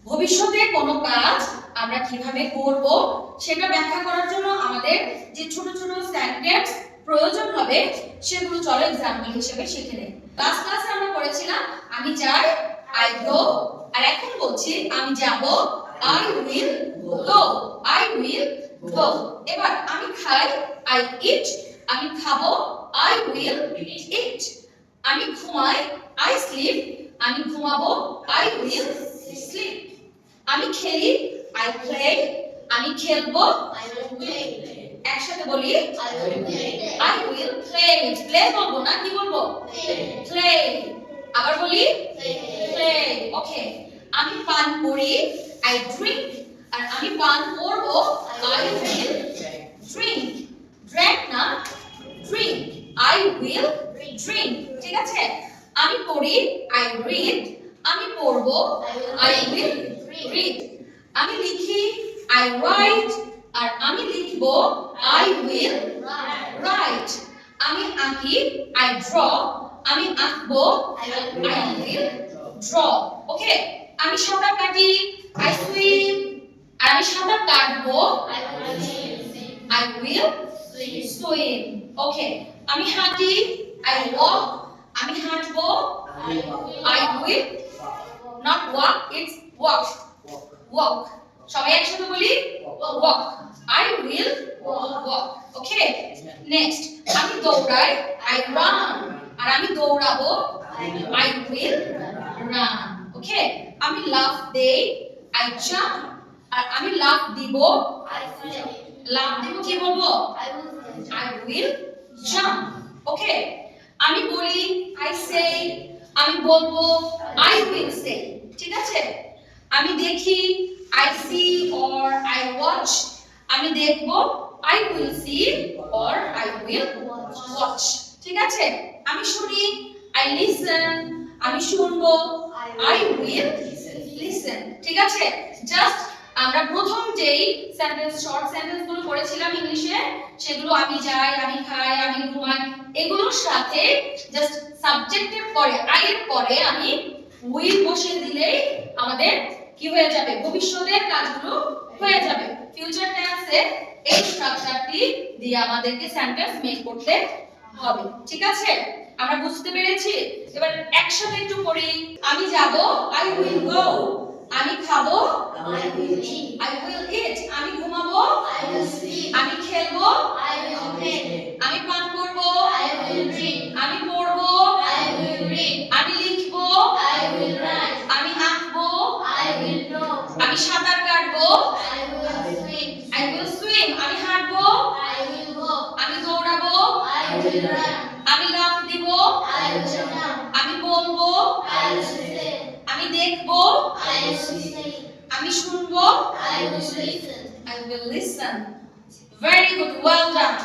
ভবিষ্যতে কোনো কাজ আমরা কিভাবে করব সেটা ব্যাখ্যা করার জন্য আমাদের যে ছোট ছোট সেন্টেন্স প্রয়োজন হবে সেগুলো চলো एग्जांपल হিসেবে শিখে নেই। লাস্ট ক্লাসে আমরা পড়েছিলাম আমি যাই আই গো, আর এখন বলছি আমি যাব I will go, I will go. এবার আমি খাই আই ইট, আমি খাবো আই উইল ইট। আমি ঘুমাই আই স্লিপ, আমি ঘুমাবো আই উইল স্লিপ। আমি খেলি আই প্লে, আমি খেলবো I will play. একসাথে বলি I will play. I will play. Play বলবো না, কি বলবো? Play. প্লে। আবার বলি Play. প্লে। ওকে। আমি পান করি আই ড্রিঙ্ক, আর আমি পান করব আই উইল ড্রিঙ্ক। ড্রিঙ্ক না ড্রিঙ্ক, আই উইল ড্রিঙ্ক। ঠিক আছে? আমি পড়ি আই রিড, আমি পড়ব আই উইল রিড। আমি লিখি আই রাইট, আর আমি লিখব আই উইল রাইট। আমি আঁকি আই ড্র, আমি আঁকবো আই উইল ড্র। ওকে। আমি সাঁতার কাটি আই সুইম, আর আমি সাঁতার কাটবো আই উইল সুইম। ওকে। আমি হাঁটি আই ওয়াক, আমি হাঁটবো I will not walk, it's walk. Walk. সবাই একসাথে বলি walk, I will walk. Okay. Next, আমি দৌড়াই আই রান, আর আমি দৌড়াবো আই উইল রান। ওকে। আমি লাফ দেই আই জাম্প, আর আমি লাফ দিব লাফ দিব কি বলবো আই উইল জাম্প। ওকে। আমি বলি আই সে, আমি বলবো আই উইল সে। ঠিক আছে? আমি দেখি I see or I watch, আমি দেখবো I will see or I will watch. ঠিক আছে? আমি শুনি আই লিসেন, আমি শুনবো আই উইল লিসেন। ঠিক আছে? জাস্ট আমরা প্রথম যেই সেন্টেন্স শর্ট সেন্টেন্স গুলো পড়েছিলাম ইংলিশে, সেগুলো আমি যাই, আমি খাই, আমি ঘুমাই, এগুলোর সাথে জাস্ট সাবজেক্টের পরে আই এর পরে আমি উইল বসিয়ে দিলেই আমাদের কি হয়ে যাবে, ভবিষ্যতের কাজগুলো হয়ে যাবে। ফিউচার টেন্সে এই স্ট্রাকচারটি দিয়ে আমাদেরকে সেন্টেন্স মেক করতে হবে। ঠিক আছে? আমরা বুঝতে পেরেছি? এবার একসাথে একটু পড়ি। আমি যাব আই উইল গো, আমি খাবো I will eat. I will eat, আমি ঘুমাবো I will sleep. আমি খেলবো I will play. আমি পান করবো I will drink. আমি পড়বো I will read. আমি লিখবো I will write. আমি আঁকবো I will draw. আমি সাঁতার কাটবো I will swim. I will swim, আমি হাঁটবো I will walk. আমি দৌড়াবো I will run. আমি লাফ দিব I will jump. আমি বলবো I will say. আমি দেখবো I will say. আমি শুনবো I will listen. I will listen. Very good, well done.